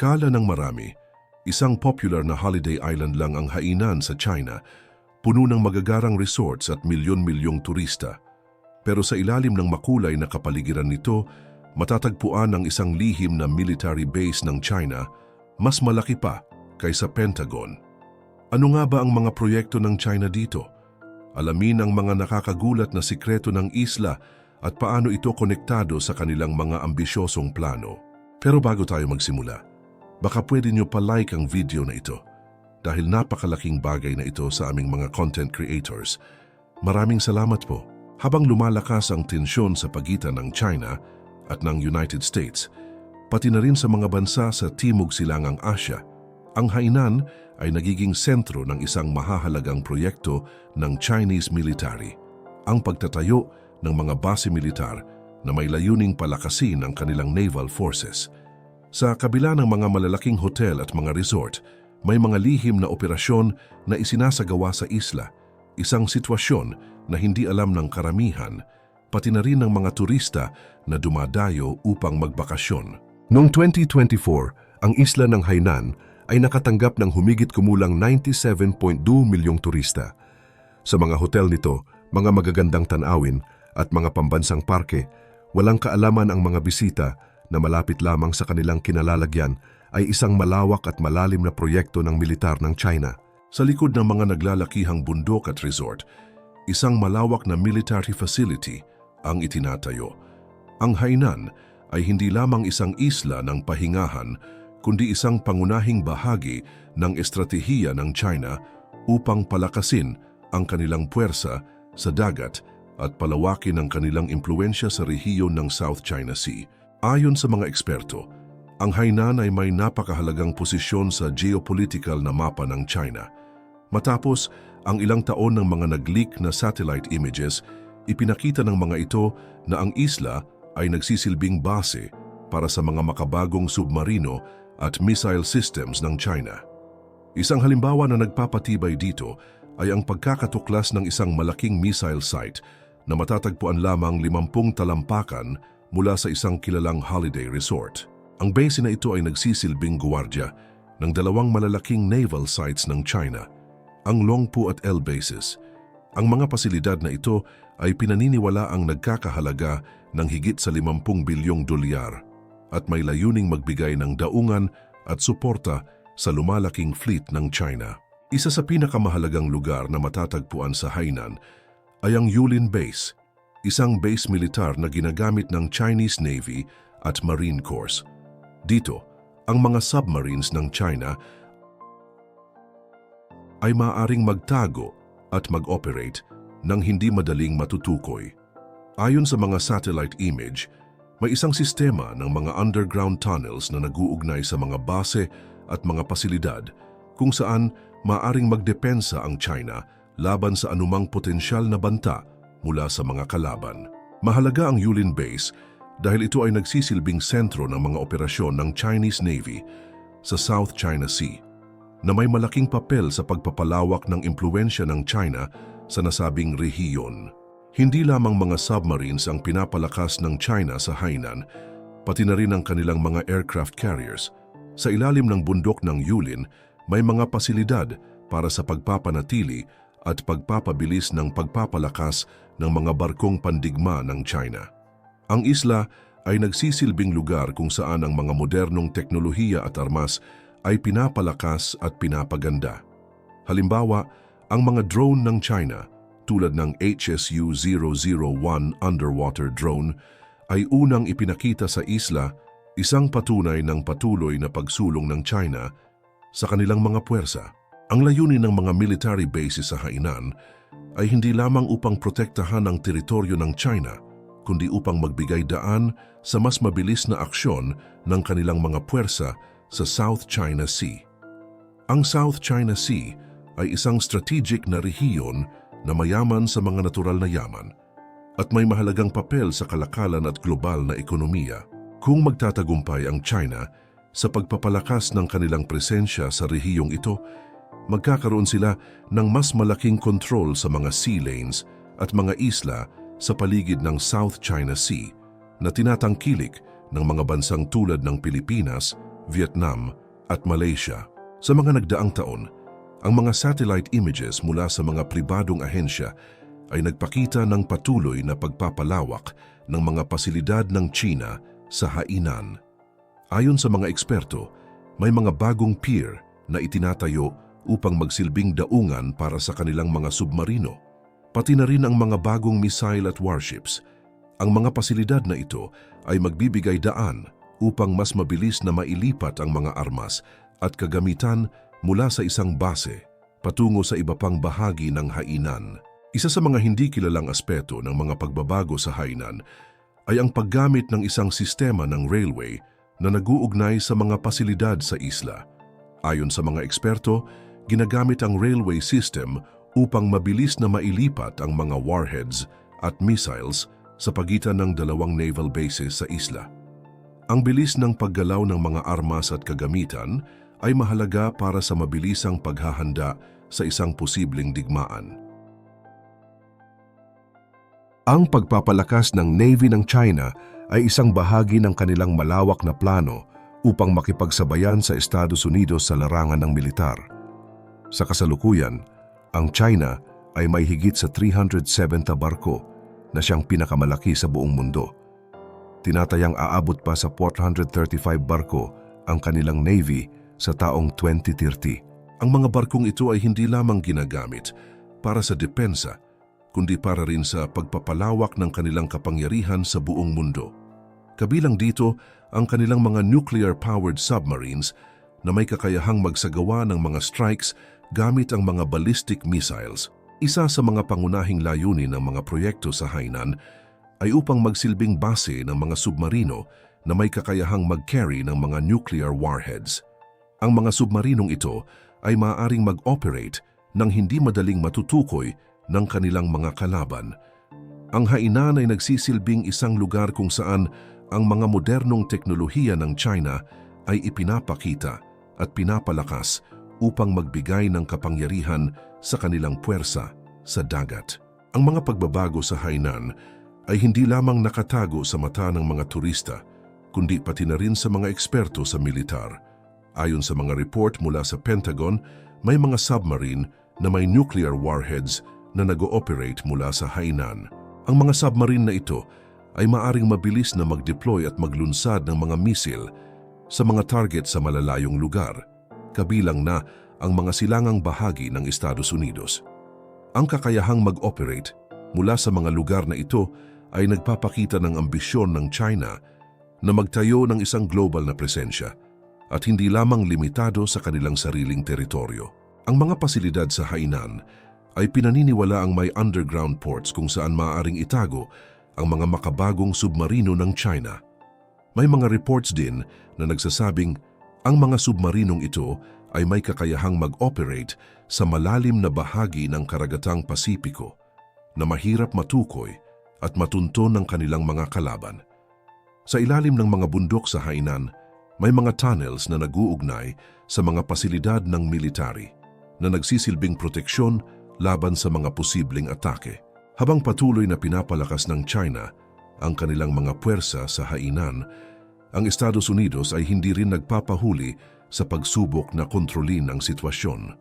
Kala ng marami, isang popular na holiday island lang ang Hainan sa China, puno ng magagarang resorts at milyon-milyong turista. Pero sa ilalim ng makulay na kapaligiran nito, matatagpuan ang isang lihim na military base ng China, mas malaki pa kaysa Pentagon. Ano nga ba ang mga proyekto ng China dito? Alamin ang mga nakakagulat na sikreto ng isla at paano ito konektado sa kanilang mga ambisyosong plano. Pero bago tayo magsimula, baka pwede nyo pa-like ang video na ito dahil napakalaking bagay na ito sa aming mga content creators. Maraming salamat po. Habang lumalakas ang tensyon sa pagitan ng China at ng United States, pati na rin sa mga bansa sa Timog Silangang Asya, ang Hainan ay nagiging sentro ng isang mahahalagang proyekto ng Chinese military, ang pagtatayo ng mga base militar na may layuning palakasin ang kanilang naval forces. Sa kabila ng mga malalaking hotel at mga resort, may mga lihim na operasyon na isinasagawa sa isla, isang sitwasyon na hindi alam ng karamihan, pati na rin ng mga turista na dumadayo upang magbakasyon. Noong 2024, ang isla ng Hainan ay nakatanggap ng humigit kumulang 97.2 milyong turista. Sa mga hotel nito, mga magagandang tanawin at mga pambansang parke, walang kaalaman ang mga bisita na malapit lamang sa kanilang kinalalagyan ay isang malawak at malalim na proyekto ng militar ng China. Sa likod ng mga naglalakihang bundok at resort, isang malawak na military facility ang itinatayo. Ang Hainan ay hindi lamang isang isla ng pahingahan, kundi isang pangunahing bahagi ng estratehiya ng China upang palakasin ang kanilang puwersa sa dagat at palawakin ang kanilang impluensya sa rehiyon ng South China Sea. Ayon sa mga eksperto, ang Hainan ay may napakahalagang posisyon sa geopolitical na mapa ng China. Matapos ang ilang taon ng mga nag-leak na satellite images, ipinakita ng mga ito na ang isla ay nagsisilbing base para sa mga makabagong submarino at missile systems ng China. Isang halimbawa na nagpapatibay dito ay ang pagkakatuklas ng isang malaking missile site na matatagpuan lamang 50 talampakan mula sa isang kilalang holiday resort. Ang base na ito ay nagsisilbing guwardya ng dalawang malalaking naval sites ng China, ang Longpu at L bases. Ang mga pasilidad na ito ay pinaniniwala ang nagkakahalaga ng higit sa 50 bilyong dolyar at may layuning magbigay ng daungan at suporta sa lumalaking fleet ng China. Isa sa pinakamahalagang lugar na matatagpuan sa Hainan ay ang Yulin Base, isang base militar na ginagamit ng Chinese Navy at Marine Corps. Dito, ang mga submarines ng China ay maaaring magtago at mag-operate nang hindi madaling matutukoy. Ayon sa mga satellite image, may isang sistema ng mga underground tunnels na nag-uugnay sa mga base at mga pasilidad kung saan maaaring magdepensa ang China laban sa anumang potensyal na banta mula sa mga kalaban. Mahalaga ang Yulin Base dahil ito ay nagsisilbing sentro ng mga operasyon ng Chinese Navy sa South China Sea, na may malaking papel sa pagpapalawak ng impluensya ng China sa nasabing rehiyon. Hindi lamang mga submarines ang pinapalakas ng China sa Hainan, pati na rin ang kanilang mga aircraft carriers. Sa ilalim ng bundok ng Yulin, may mga pasilidad para sa pagpapanatili at pagpapabilis ng pagpapalakas ng mga barkong pandigma ng China. Ang isla ay nagsisilbing lugar kung saan ang mga modernong teknolohiya at armas ay pinapalakas at pinapaganda. Halimbawa, ang mga drone ng China, tulad ng HSU-001 underwater drone, ay unang ipinakita sa isla, isang patunay ng patuloy na pagsulong ng China sa kanilang mga puwersa. Ang layunin ng mga military bases sa Hainan ay hindi lamang upang protektahan ang teritoryo ng China, kundi upang magbigay daan sa mas mabilis na aksyon ng kanilang mga puwersa sa South China Sea. Ang South China Sea ay isang strategic na rehiyon na mayaman sa mga natural na yaman at may mahalagang papel sa kalakalan at global na ekonomiya. Kung magtatagumpay ang China sa pagpapalakas ng kanilang presensya sa rehiyong ito, magkakaroon sila ng mas malaking kontrol sa mga sea lanes at mga isla sa paligid ng South China Sea na tinatangkilik ng mga bansang tulad ng Pilipinas, Vietnam at Malaysia. Sa mga nagdaang taon, ang mga satellite images mula sa mga pribadong ahensya ay nagpakita ng patuloy na pagpapalawak ng mga pasilidad ng China sa Hainan. Ayon sa mga eksperto, may mga bagong pier na itinatayo upang magsilbing daungan para sa kanilang mga submarino. Pati na rin ang mga bagong missile at warships. Ang mga pasilidad na ito ay magbibigay daan upang mas mabilis na mailipat ang mga armas at kagamitan mula sa isang base patungo sa iba pang bahagi ng Hainan. Isa sa mga hindi kilalang aspeto ng mga pagbabago sa Hainan ay ang paggamit ng isang sistema ng railway na nag-uugnay sa mga pasilidad sa isla. Ayon sa mga eksperto, ginagamit ang railway system upang mabilis na mailipat ang mga warheads at missiles sa pagitan ng dalawang naval bases sa isla. Ang bilis ng paggalaw ng mga armas at kagamitan ay mahalaga para sa mabilisang paghahanda sa isang posibleng digmaan. Ang pagpapalakas ng Navy ng China ay isang bahagi ng kanilang malawak na plano upang makipagsabayan sa Estados Unidos sa larangan ng militar. Sa kasalukuyan, ang China ay may higit sa 370 barko na siyang pinakamalaki sa buong mundo. Tinatayang aabot pa sa 435 barko ang kanilang Navy sa taong 2030. Ang mga barkong ito ay hindi lamang ginagamit para sa depensa, kundi para rin sa pagpapalawak ng kanilang kapangyarihan sa buong mundo. Kabilang dito ang kanilang mga nuclear-powered submarines na may kakayahang magsagawa ng mga strikes gamit ang mga ballistic missiles. Isa sa mga pangunahing layunin ng mga proyekto sa Hainan ay upang magsilbing base ng mga submarino na may kakayahang mag-carry ng mga nuclear warheads. Ang mga submarinong ito ay maaaring mag-operate nang hindi madaling matutukoy ng kanilang mga kalaban. Ang Hainan ay nagsisilbing isang lugar kung saan ang mga modernong teknolohiya ng China ay ipinapakita at pinapalakas upang magbigay ng kapangyarihan sa kanilang puwersa sa dagat. Ang mga pagbabago sa Hainan ay hindi lamang nakatago sa mata ng mga turista, kundi pati na rin sa mga eksperto sa militar. Ayon sa mga report mula sa Pentagon, may mga submarine na may nuclear warheads na nag-ooperate mula sa Hainan. Ang mga submarine na ito ay maaring mabilis na mag-deploy at maglunsad ng mga missile sa mga target sa malalayong lugar, kabilang na ang mga silangang bahagi ng Estados Unidos. Ang kakayahang mag-operate mula sa mga lugar na ito ay nagpapakita ng ambisyon ng China na magtayo ng isang global na presensya at hindi lamang limitado sa kanilang sariling teritoryo. Ang mga pasilidad sa Hainan ay pinaniniwala ang may underground ports kung saan maaaring itago ang mga makabagong submarino ng China. May mga reports din na nagsasabing ang mga submarinong ito ay may kakayahang mag-operate sa malalim na bahagi ng karagatang Pasipiko na mahirap matukoy at matunton ng kanilang mga kalaban. Sa ilalim ng mga bundok sa Hainan, may mga tunnels na nag-uugnay sa mga pasilidad ng military na nagsisilbing proteksyon laban sa mga posibleng atake. Habang patuloy na pinapalakas ng China ang kanilang mga puwersa sa Hainan, ang Estados Unidos ay hindi rin nagpapahuli sa pagsubok na kontrolin ang sitwasyon.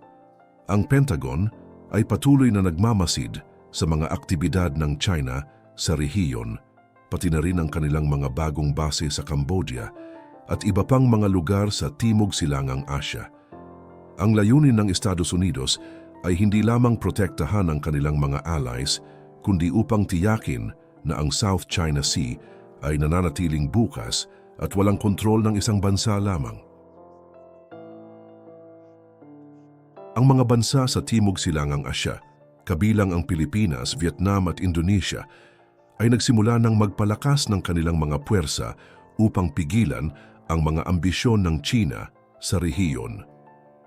Ang Pentagon ay patuloy na nagmamasid sa mga aktibidad ng China sa rehiyon, pati na rin ang kanilang mga bagong base sa Cambodia at iba pang mga lugar sa Timog Silangang Asya. Ang layunin ng Estados Unidos ay hindi lamang protektahan ang kanilang mga allies, kundi upang tiyakin na ang South China Sea ay nananatiling bukas at walang kontrol ng isang bansa lamang. Ang mga bansa sa Timog Silangang Asya, kabilang ang Pilipinas, Vietnam at Indonesia, ay nagsimula ng magpalakas ng kanilang mga puwersa upang pigilan ang mga ambisyon ng China sa rehiyon.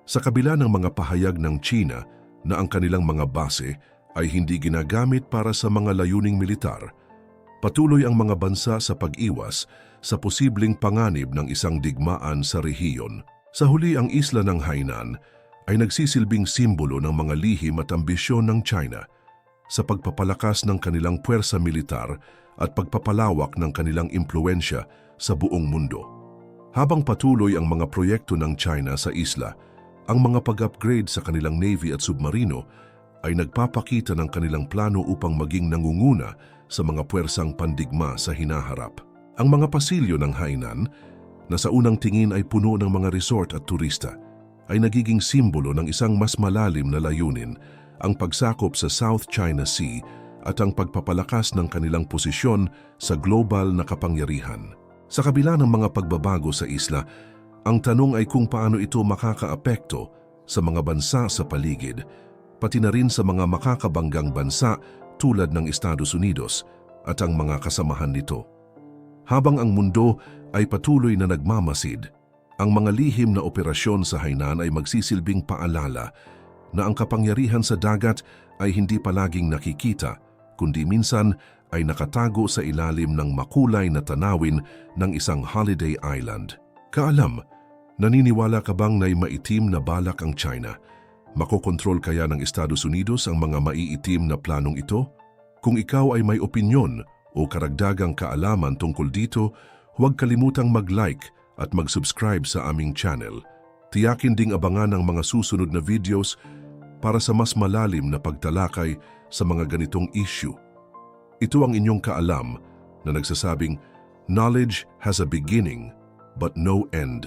Sa kabila ng mga pahayag ng China na ang kanilang mga base ay hindi ginagamit para sa mga layuning militar, patuloy ang mga bansa sa pag-iwas sa posibleng panganib ng isang digmaan sa rehiyon. Sa huli, ang isla ng Hainan ay nagsisilbing simbolo ng mga lihim at ambisyon ng China sa pagpapalakas ng kanilang puwersa militar at pagpapalawak ng kanilang impluensya sa buong mundo. Habang patuloy ang mga proyekto ng China sa isla, ang mga pag-upgrade sa kanilang navy at submarino ay nagpapakita ng kanilang plano upang maging nangunguna sa mga puwersang pandigma sa hinaharap. Ang mga pasilyo ng Hainan, na sa unang tingin ay puno ng mga resort at turista, ay nagiging simbolo ng isang mas malalim na layunin, ang pagsakop sa South China Sea at ang pagpapalakas ng kanilang posisyon sa global na kapangyarihan. Sa kabila ng mga pagbabago sa isla, ang tanong ay kung paano ito makakaapekto sa mga bansa sa paligid, pati na rin sa mga makakabanggang bansa tulad ng Estados Unidos at ang mga kasamahan nito. Habang ang mundo ay patuloy na nagmamasid, ang mga lihim na operasyon sa Hainan ay magsisilbing paalala na ang kapangyarihan sa dagat ay hindi palaging nakikita, kundi minsan ay nakatago sa ilalim ng makulay na tanawin ng isang holiday island. Kaalam, naniniwala ka bang na maitim na balak ang China? Makokontrol kaya ng Estados Unidos ang mga maiitim na planong ito? Kung ikaw ay may opinyon o karagdagang kaalaman tungkol dito, huwag kalimutang mag-like at mag-subscribe sa aming channel. Tiyakin ding abangan ang mga susunod na videos para sa mas malalim na pagtalakay sa mga ganitong issue. Ito ang inyong kaalam na nagsasabing, knowledge has a beginning but no end.